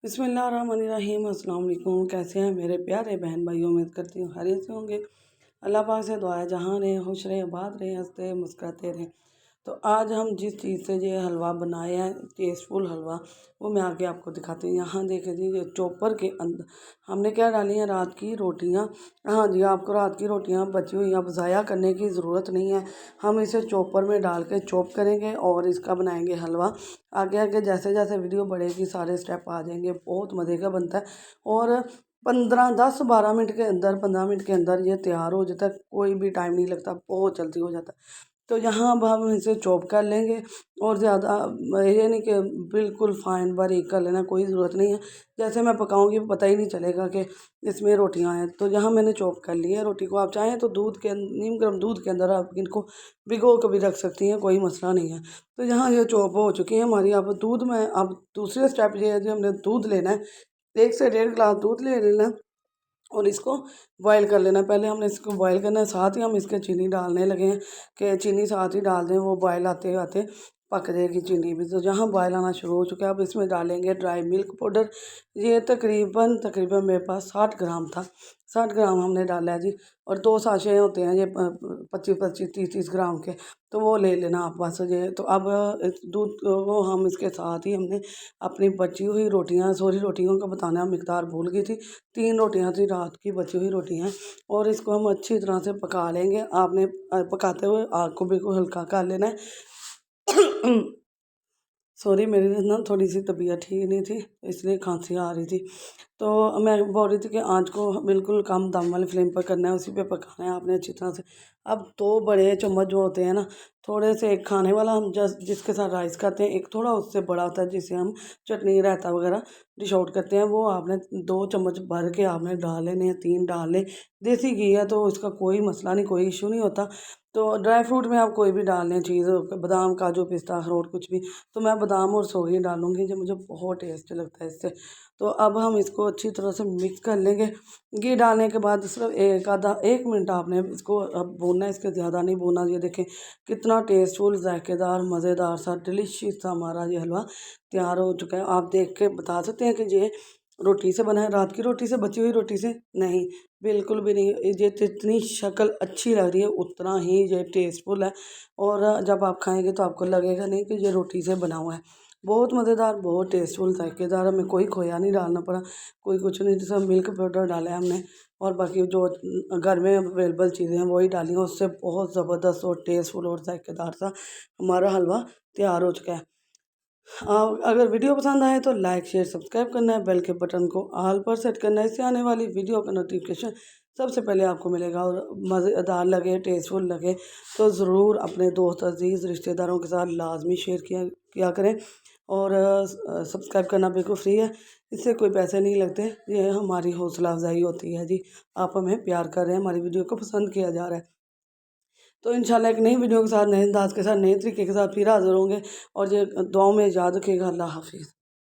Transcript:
बिस्मिल्लाहिर्रहमानिर्रहीम। अस्सलाम वालेकुम। कैसे हैं मेरे प्यारे बहन भाइयों? उम्मीद करती हूँ खैरियत से होंगे। अल्लाह पाक से दुआ है जहाँ रहें खुश रहें, आबाद रहें, हंसते मुस्कुराते रहें। तो आज हम जिस चीज़ से ये हलवा बनाए हैं, टेस्टफुल हलवा, वो मैं आगे आपको दिखाती हूँ। यहाँ देख लीजिए चॉपर के अंदर हमने क्या डाली हैं, रात की रोटियाँ। हाँ जी, आपको रात की रोटियाँ बची हुई अब ज़ाया करने की ज़रूरत नहीं है। हम इसे चॉपर में डाल के चॉप करेंगे और इसका बनाएंगे हलवा। आगे आगे जैसे जैसे वीडियो बढ़ेगी सारे स्टेप आ जाएंगे। बहुत मज़े का बनता है और 10-12 मिनट के अंदर 15 मिनट के अंदर ये तैयार हो जाता है। कोई भी टाइम नहीं लगता, बहुत जल्दी हो जाता है। तो यहाँ अब हम इसे चॉप कर लेंगे और ज़्यादा ये नहीं कि बिल्कुल फाइन बारीक कर लेना, कोई ज़रूरत नहीं है। जैसे मैं पकाऊंगी पता ही नहीं चलेगा कि इसमें रोटियां हैं। तो यहाँ मैंने चॉप कर लिया है रोटी को। आप चाहें तो दूध के नीम गर्म दूध के अंदर आप इनको भिगो कर भी रख सकती हैं, कोई मसला नहीं है। तो यहाँ ये चॉप हो चुकी है हमारी। अब दूध में अब दूसरे स्टेप ये है कि हमने दूध लेना है, 1 से 1.5 गिलास दूध ले लेना है और इसको बॉयल कर लेना है। पहले हमने इसको बॉयल करना है, साथ ही हम इसके चीनी डालने लगे हैं कि चीनी साथ ही डाल दें, वो बॉयल आते आते पक जाएगी चीनी भी। तो जहाँ बॉयल आना शुरू हो चुका है अब इसमें डालेंगे ड्राई मिल्क पाउडर। ये तकरीबन तकरीबन मेरे पास 60 ग्राम था, 60 ग्राम हमने डाला है जी। और 2 साशे होते हैं ये 25-25 30-30 ग्राम के, तो वो ले लेना आप बस ये। तो अब इस दूध को हम इसके साथ ही हमने अपनी बची हुई रोटियां, सॉरी रोटियों का बताना मिकदार भूल गई थी, 3 रोटियां थी रात की बची हुई रोटियां, और इसको हम अच्छी तरह से पका लेंगे। आपने पकाते हुए आग को बिल्कुल हल्का कर लेना है। सॉरी, मेरी ना थोड़ी सी तबीयत ठीक नहीं थी, इसलिए खांसी आ रही थी। तो मैं बोल रही थी कि आँच को बिल्कुल कम दम वाली फ्लेम पर करना है, उसी पे पकाना है आपने अच्छी तरह से। अब 2 बड़े चम्मच जो होते हैं ना, थोड़े से, एक खाने वाला हम जिसके साथ राइस खाते हैं, एक थोड़ा उससे बड़ा होता है जिसे हम चटनी रायता वगैरह डिश आउट करते हैं, वो आपने 2 चम्मच भर के आपने डाल लेने हैं, 3 डाल लें। देसी घी है तो उसका कोई मसला नहीं, कोई इशू नहीं होता। तो ड्राई फ्रूट में आप कोई भी डाल लें चीज़, बादाम काजू पिस्ता अखरोट कुछ भी। तो मैं बादाम और सोगी डालूंगी जो मुझे बहुत टेस्ट लगता है इससे। तो अब हम इसको अच्छी तरह से मिक्स कर लेंगे। घी डालने के बाद सिर्फ 1 मिनट आपने इसको अब भूनना है, इसके ज़्यादा नहीं भूनना। ये देखें कितना टेस्टफुल, जायकेदार, मज़ेदार सा, डिलीशियस सा हमारा ये हलवा तैयार हो चुका है। आप देख के बता सकते हैं कि ये रोटी से बना है, रात की रोटी से, बची हुई रोटी से नहीं, बिल्कुल भी नहीं। ये जितनी शक्ल अच्छी लग रही है उतना ही ये टेस्टफुल है। और जब आप खाएंगे तो आपको लगेगा नहीं कि ये रोटी से बना हुआ है। बहुत मज़ेदार, बहुत टेस्टफुल, जायकेदार। हमें कोई खोया नहीं डालना पड़ा, कोई कुछ नहीं, जैसा मिल्क पाउडर डाला है हमने और बाकी जो घर में अवेलेबल चीज़ें हैं वही डाली हैं। उससे बहुत ज़बरदस्त और टेस्टफुल और जायकेदार सा हमारा हलवा तैयार हो चुका है। अगर वीडियो पसंद आए तो लाइक शेयर सब्सक्राइब करना है, बेल के बटन को ऑल पर सेट करना है, इससे आने वाली वीडियो का नोटिफिकेशन सबसे पहले आपको मिलेगा। और मज़ेदार लगे, टेस्टफुल लगे तो ज़रूर अपने दोस्त अजीज़ रिश्तेदारों के साथ लाजमी शेयर किया करें। और सब्सक्राइब करना बिल्कुल फ्री है, इससे कोई पैसे नहीं लगते, ये हमारी हौसला अफजाई होती है जी। आप हमें प्यार कर रहे हैं, हमारी वीडियो को पसंद किया जा रहा है। तो इंशाल्लाह एक नई वीडियो के साथ, नए अंदाज के साथ, नए तरीके के साथ फिर हाज़िर होंगे। और ये दुआओं में याद रखिएगा। अल्लाह हाफिज़।